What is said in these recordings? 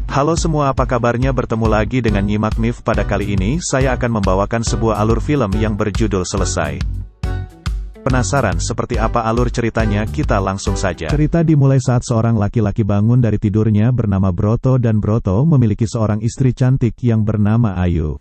Halo semua, apa kabarnya? Bertemu lagi dengan Nyimak MIF. Pada kali ini saya akan membawakan sebuah alur film yang berjudul Selesai. Penasaran seperti apa alur ceritanya? Kita langsung saja. Cerita dimulai saat seorang laki-laki bangun dari tidurnya bernama Broto, dan Broto memiliki seorang istri cantik yang bernama Ayu.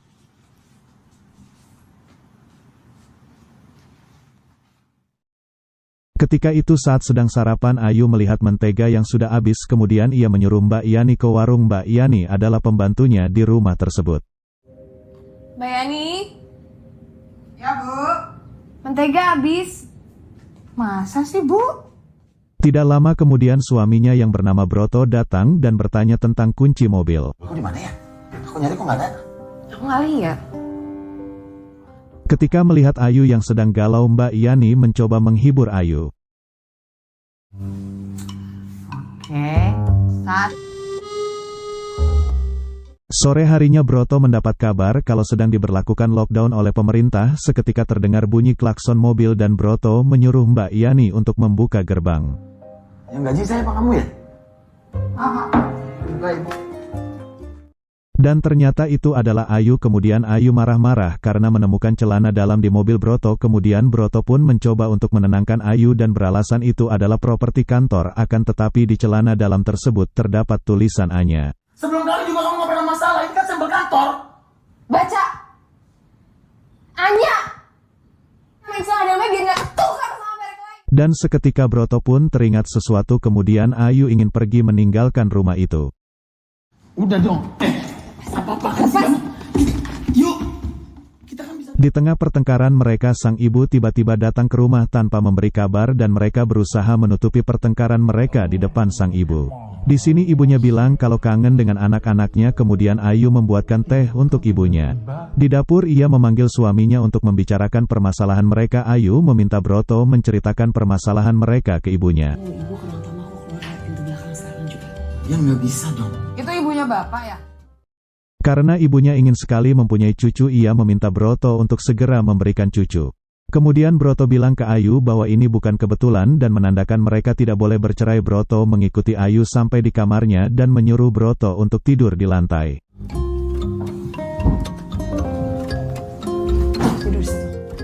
Ketika itu saat sedang sarapan, Ayu melihat mentega yang sudah habis, kemudian ia menyuruh Mbak Yani ke warung. Mbak Yani adalah pembantunya di rumah tersebut. Mbak Yani? Ya, Bu. Mentega habis. Masa sih, Bu? Tidak lama kemudian suaminya yang bernama Broto datang dan bertanya tentang kunci mobil. Aku di mana ya? Aku nyari kok nggak ada. Aku nggak lihat. Ketika melihat Ayu yang sedang galau, Mbak Yani mencoba menghibur Ayu. Oke, saat Sore harinya Broto mendapat kabar kalau sedang diberlakukan lockdown oleh pemerintah. Seketika terdengar bunyi klakson mobil dan Broto menyuruh Mbak Yani untuk membuka gerbang. Yang gaji saya apa kamu ya? Enggak, Ibu. Dan ternyata itu adalah Ayu. Kemudian Ayu marah-marah karena menemukan celana dalam di mobil Broto. Kemudian Broto pun mencoba untuk menenangkan Ayu dan beralasan itu adalah properti kantor. Akan tetapi di celana dalam tersebut terdapat tulisan Anya. Sebelum kali juga kamu nggak pernah masalah, ini kan sampel kantor. Baca. Anya. Main celana dalamnya biar nggak ketukar sama merek lain. Dan seketika Broto pun teringat sesuatu. Kemudian Ayu ingin pergi meninggalkan rumah itu. Udah dong. Apa-apa kan sih kamu? Yuk. Kita kan bisa. Di tengah pertengkaran mereka, sang ibu tiba-tiba datang ke rumah tanpa memberi kabar dan mereka berusaha menutupi pertengkaran mereka di depan sang ibu. Di sini ibunya bilang kalau kangen dengan anak-anaknya. Kemudian Ayu membuatkan teh untuk ibunya. Di dapur ia memanggil suaminya untuk membicarakan permasalahan mereka. Ayu meminta Broto menceritakan permasalahan mereka ke ibunya. Ibu kenapa mau keluar lewat pintu belakang sekarang juga? Ya nggak bisa dong. itu ibunya Bapak ya? Karena ibunya ingin sekali mempunyai cucu, ia meminta Broto untuk segera memberikan cucu. Kemudian Broto bilang ke Ayu bahwa ini bukan kebetulan dan menandakan mereka tidak boleh bercerai. Broto mengikuti Ayu sampai di kamarnya dan menyuruh Broto untuk tidur di lantai. Tidur situ.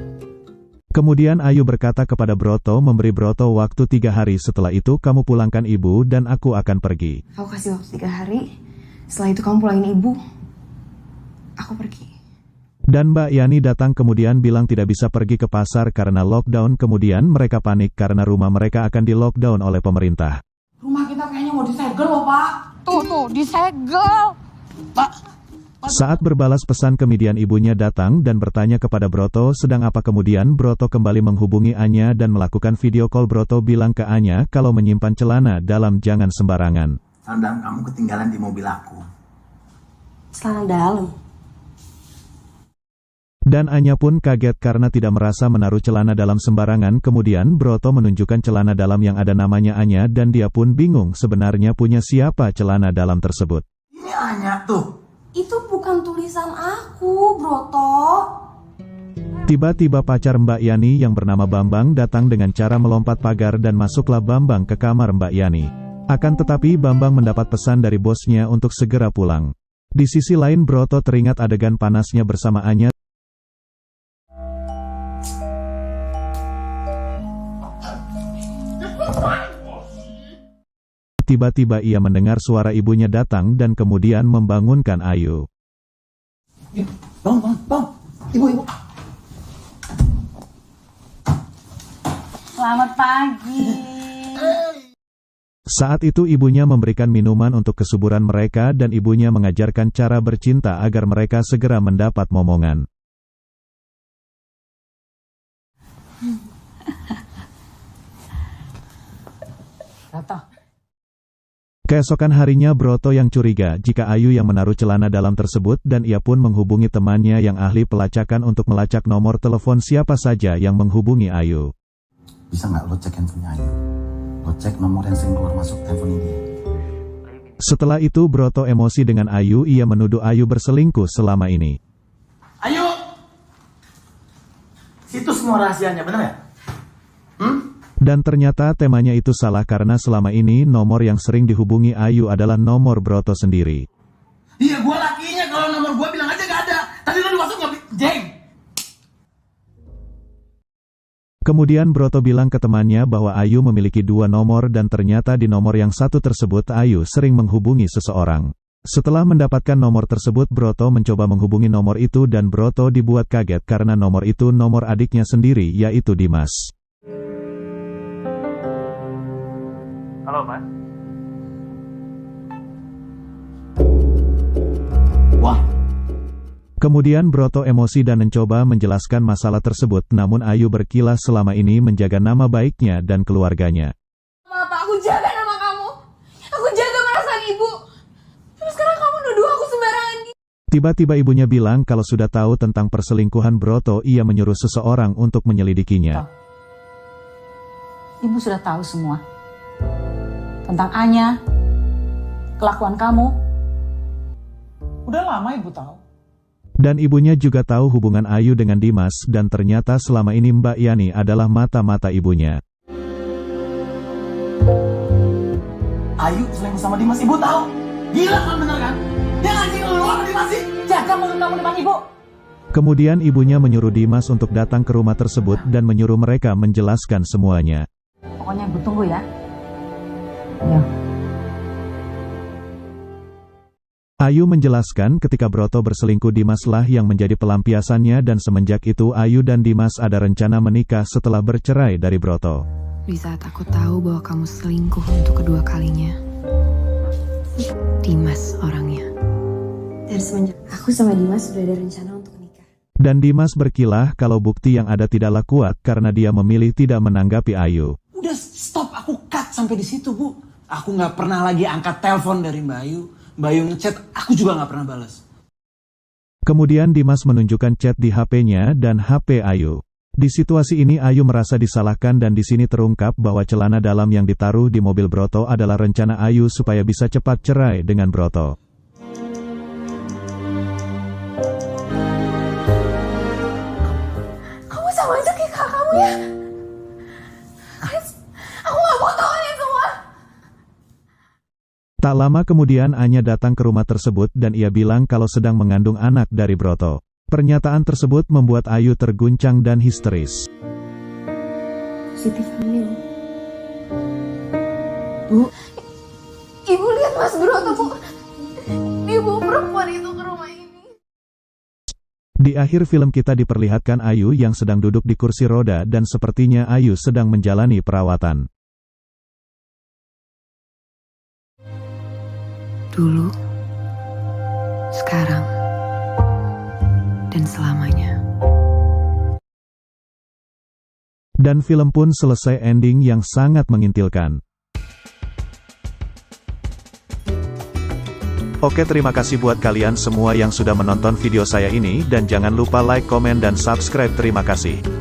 Kemudian Ayu berkata kepada Broto, memberi Broto waktu 3 hari. Setelah itu kamu pulangkan ibu dan aku akan pergi. Aku kasih waktu 3 hari. Setelah itu kamu pulangin ibu. Aku pergi. Dan Mbak Yani datang kemudian bilang tidak bisa pergi ke pasar karena lockdown. Kemudian mereka panik karena rumah mereka akan di lockdown oleh pemerintah. Rumah kita kayaknya mau disegel loh, Pak. Tuh, disegel. Pak. Saat berbalas pesan kemudian ibunya datang dan bertanya kepada Broto sedang apa. Kemudian Broto kembali menghubungi Anya dan melakukan video call. Broto bilang ke Anya kalau menyimpan celana dalam jangan sembarangan. Sandang kamu ketinggalan di mobil aku. Celana dalam. Dan Anya pun kaget karena tidak merasa menaruh celana dalam sembarangan. Kemudian Broto menunjukkan celana dalam yang ada namanya Anya dan dia pun bingung sebenarnya punya siapa celana dalam tersebut. Ini Anya tuh. Itu bukan tulisan aku, Broto. Tiba-tiba pacar Mbak Yani yang bernama Bambang datang dengan cara melompat pagar dan masuklah Bambang ke kamar Mbak Yani. Akan tetapi Bambang mendapat pesan dari bosnya untuk segera pulang. Di sisi lain Broto teringat adegan panasnya bersama Anya. Tiba-tiba ia mendengar suara ibunya datang dan kemudian membangunkan Ayu. Bang. Ibu. Selamat pagi. Saat itu ibunya memberikan minuman untuk kesuburan mereka dan ibunya mengajarkan cara bercinta agar mereka segera mendapat momongan. Tata. Keesokan harinya Broto yang curiga jika Ayu yang menaruh celana dalam tersebut dan ia pun menghubungi temannya yang ahli pelacakan untuk melacak nomor telepon siapa saja yang menghubungi Ayu. Bisa nggak lo cek handphonenya Ayu? Lo cek nomor yang sering keluar masuk handphone dia. Setelah itu Broto emosi dengan Ayu. Ia menuduh Ayu berselingkuh selama ini. Ayu! Situ semua rahasianya, bener ya? Dan ternyata temanya itu salah karena selama ini nomor yang sering dihubungi Ayu adalah nomor Broto sendiri. Iya, gue lakinya. Kalau nomor gue bilang aja gak ada. Tadi lo masuk gak? Jeng. Kemudian Broto bilang ke temannya bahwa Ayu memiliki 2 nomor dan ternyata di nomor yang satu tersebut Ayu sering menghubungi seseorang. Setelah mendapatkan nomor tersebut, Broto mencoba menghubungi nomor itu dan Broto dibuat kaget karena nomor itu nomor adiknya sendiri, yaitu Dimas. Halo, Mas. Wah. Kemudian Broto emosi dan mencoba menjelaskan masalah tersebut, namun Ayu berkilah selama ini menjaga nama baiknya dan keluarganya. Apa aku jaga nama kamu? Aku jaga perasaan ibu. Terus sekarang kamu nuduh aku sembarangan gitu. Tiba-tiba ibunya bilang kalau sudah tahu tentang perselingkuhan Broto, ia menyuruh seseorang untuk menyelidikinya. Ibu sudah tahu semua. Tentang Anya, kelakuan kamu. Udah lama ibu tahu. Dan ibunya juga tahu hubungan Ayu dengan Dimas dan ternyata selama ini Mbak Yani adalah mata-mata ibunya. Ayu selingkuh sama Dimas, ibu tahu? Gila kan, bener kan? Dia ngasih lu apa Dimas sih? Jaga mulut kamu depan ibu. Kemudian ibunya menyuruh Dimas untuk datang ke rumah tersebut dan menyuruh mereka menjelaskan semuanya. Pokoknya ibu tunggu ya. Ya. Ayu menjelaskan ketika Broto berselingkuh, Dimaslah yang menjadi pelampiasannya dan semenjak itu Ayu dan Dimas ada rencana menikah setelah bercerai dari Broto. Di saat aku tahu bahwa kamu selingkuh untuk kedua kalinya, Dimas orangnya. Dan semenjak aku sama Dimas sudah ada rencana untuk nikah. Dan Dimas berkilah kalau bukti yang ada tidaklah kuat karena dia memilih tidak menanggapi Ayu. Udah stop, aku cut sampai di situ, Bu. Aku nggak pernah lagi angkat telepon dari Mbak Ayu. Mbak Ayu ngechat, aku juga nggak pernah balas. Kemudian Dimas menunjukkan chat di HP-nya dan HP Ayu. Di situasi ini Ayu merasa disalahkan dan di sini terungkap bahwa celana dalam yang ditaruh di mobil Broto adalah rencana Ayu supaya bisa cepat cerai dengan Broto. Kamu sama aja kayak kakak kamu ya. Aku gak mau tahu ini semua. Tak lama kemudian Anya datang ke rumah tersebut dan ia bilang kalau sedang mengandung anak dari Broto. Pernyataan tersebut membuat Ayu terguncang dan histeris. Positif hamil. Bu, ibu lihat Mas Broto, Bu. Dia bawa perempuan itu ke rumah ini. Di akhir film kita diperlihatkan Ayu yang sedang duduk di kursi roda dan sepertinya Ayu sedang menjalani perawatan. Dulu, sekarang, dan selamanya. Dan film pun selesai ending yang sangat mengintilkan. Oke, terima kasih buat kalian semua yang sudah menonton video saya ini dan jangan lupa like, komen dan subscribe. Terima kasih.